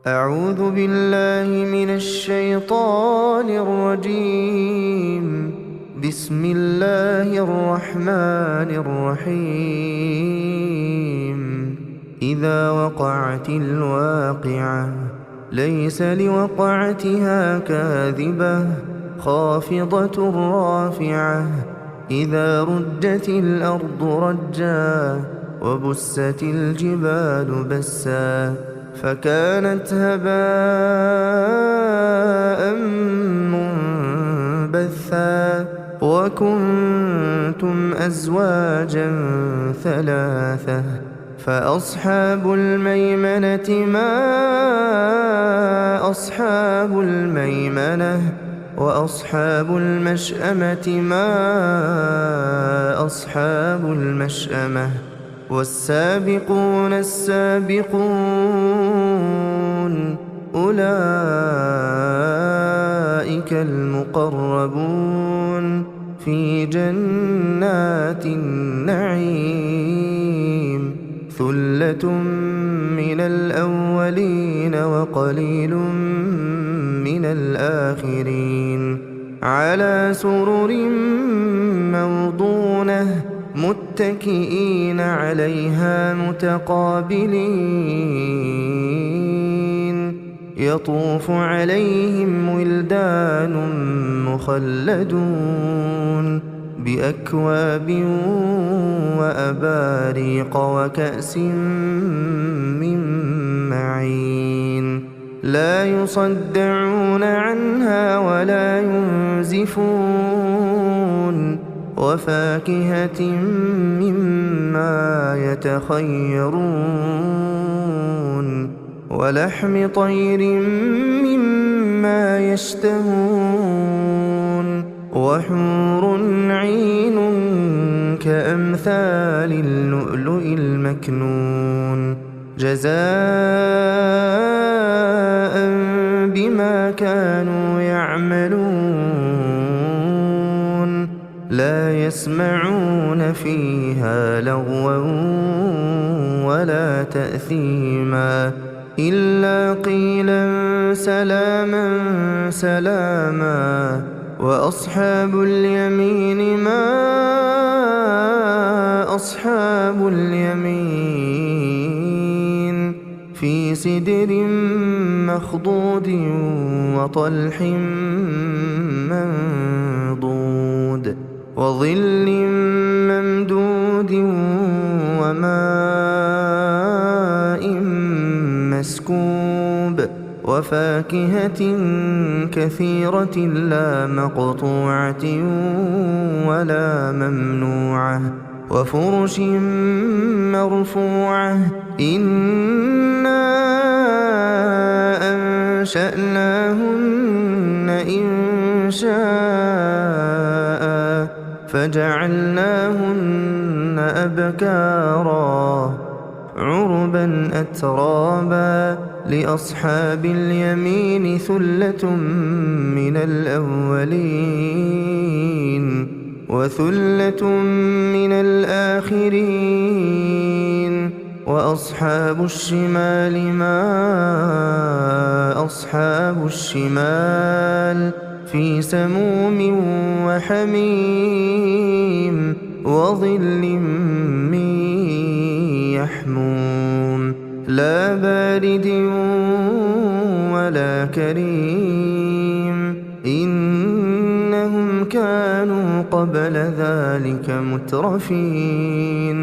أعوذ بالله من الشيطان الرجيم. بسم الله الرحمن الرحيم. إذا وقعت الواقعة ليس لوقعتها كاذبة خافضة رافعة. إذا رجت الأرض رجا وبست الجبال بسا فكانت هباء منبثا وكنتم أزواجا ثلاثة فأصحاب الميمنة ما أصحاب الميمنة وأصحاب المشأمة ما أصحاب المشأمة والسابقون السابقون أولئك المقربون في جنات النعيم. ثلة من الأولين وقليل من الآخرين على سرر موضونة متكئين عليها متقابلين. يطوف عليهم ولدان مخلدون بأكواب وأباريق وكأس من معين لا يصدعون عنها ولا ينزفون وفاكهة مما يتخيرون ولحم طير مما يشتهون وحور عين كأمثال اللؤلؤ المكنون جزاء بما كانوا يعملون. لا يسمعون فيها لغوا ولا تأثيما إلا قيلا سلاما سلاما. وأصحاب اليمين ما أصحاب اليمين في سدر مخضود وطلح منضود وظل ممدود وماء مسكوب وفاكهة كثيرة لا مقطوعة ولا ممنوعة وفرش مرفوعة. إنا أنشأناهن إنشاء فجعلناهن أبكارا عربا أترابا. لأصحاب اليمين ثلة من الأولين وثلة من الآخرين. وأصحاب الشمال ما أصحاب الشمال في سموم وحميم وظل من يحموم لا بارد ولا كريم. إنهم كانوا قبل ذلك مترفين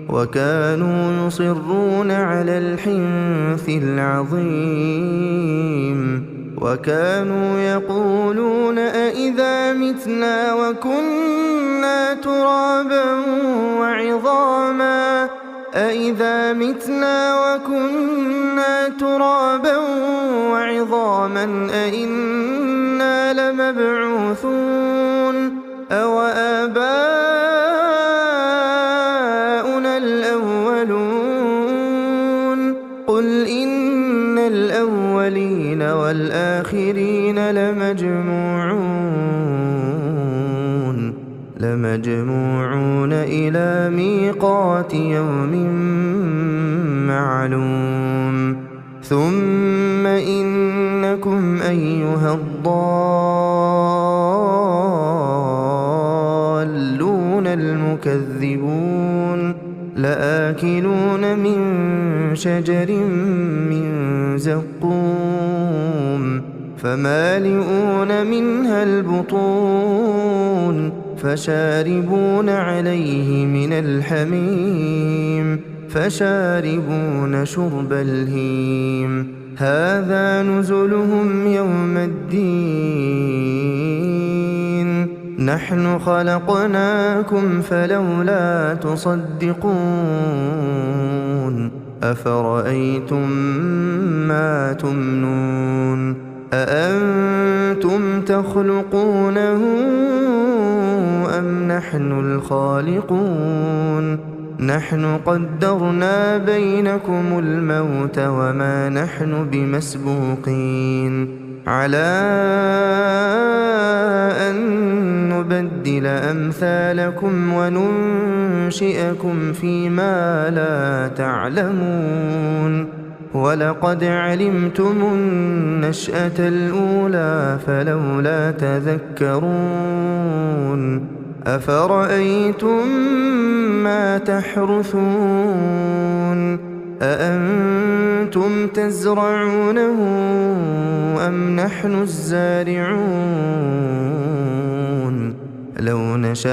وكانوا يصرون على الحنث العظيم وكانوا يقولون أإذا متنا وكنا ترابا وعظاما أإذا متنا وكنا ترابا وعظاما أإنا لمبعوثون أو آباؤنا الأولون. قل إن الأولين والآخرين لمجموعون إلى ميقات يوم معلوم. ثم إنكم أيها الضالون المكذبون لآكلون من شجر من زقوم فمالئون منها البطون فشاربون عليه من الحميم فشاربون شرب الهيم هذا نزلهم يوم الدين نحن خلقناكم فلولا تصدقون أفرأيتم ما تمنون أأنتم تخلقونه أم نحن الخالقون نحن قدرنا بينكم الموت وما نحن بمسبوقين على أن نبدل أمثالكم وننشئكم فيما لا تعلمون ولقد علمتم النشأة الأولى فلولا تذكرون أفرأيتم ما تحرثون أأنتم تزرعونه أم نحن الزارعون لو نشاء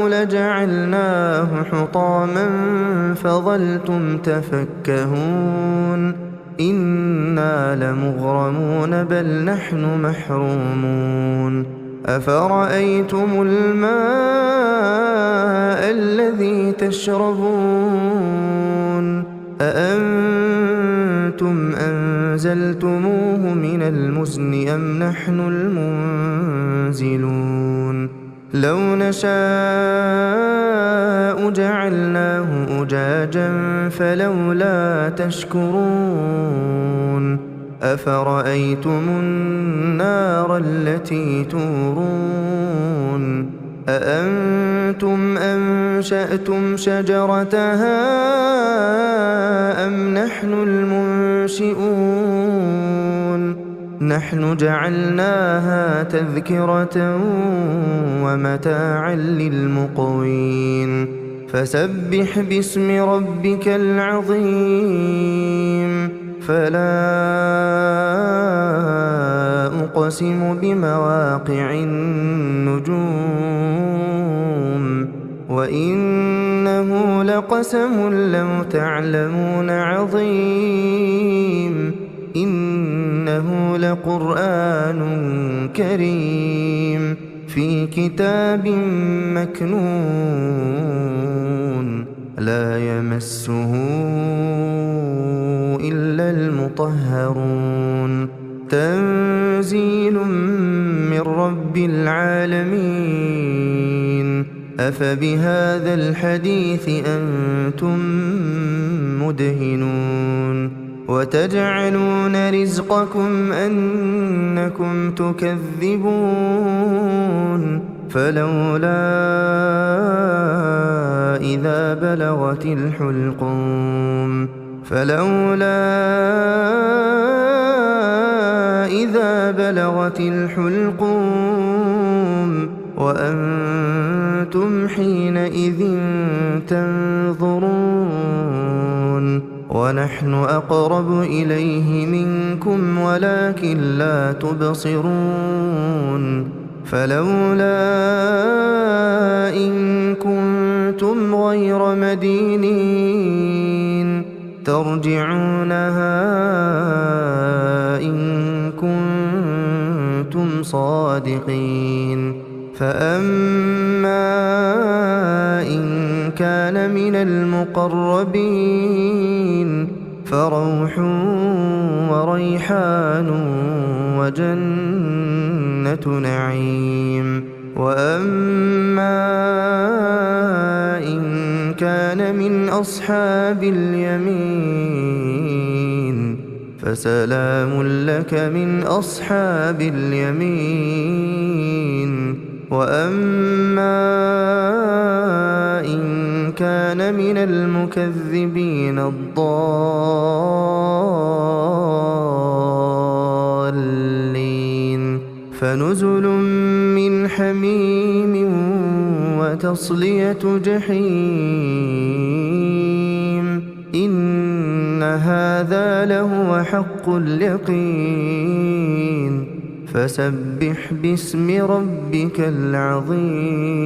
لجعلناه حطاما فظلتم تفكهون إنا لمغرمون بل نحن محرومون أفرأيتم الماء الذي تشربون أأنتم أنزلتموه من المزن أم نحن المنزلون لو نشاء جعلناه أجاجا فلولا تشكرون أفرأيتم النار التي تورون أأنتم أنشأتم شجرتها أم نحن المنشئون نحن جعلناها تذكرة ومتاعا للمقوين فسبح باسم ربك العظيم فلا أقسم بمواقع النجوم وإنه لقسم لو تعلمون عظيم إنه لقرآن كريم في كتاب مكنون لا يمسه إلا المطهرون تنزيل من رب العالمين أفبهذا الحديث أنتم مدهنون وتجعلون رزقكم أنكم تكذبون فلولا إذا بلغت الحلقوم وأنتم حينئذ تنظرون ونحن أقرب إليه منكم ولكن لا تبصرون فلولا إن كنتم غير مدينين ترجعونها إن كنتم صادقين فأما إن كان من المقربين فروح وريحان وجنة نعيم وأما إن كان من أصحاب اليمين فسلام لك من أصحاب اليمين وأما إن كان من المكذبين الضالين فنزل من حميم وتصلية جحيم إن هذا لهو حق اليقين فسبح باسم ربك العظيم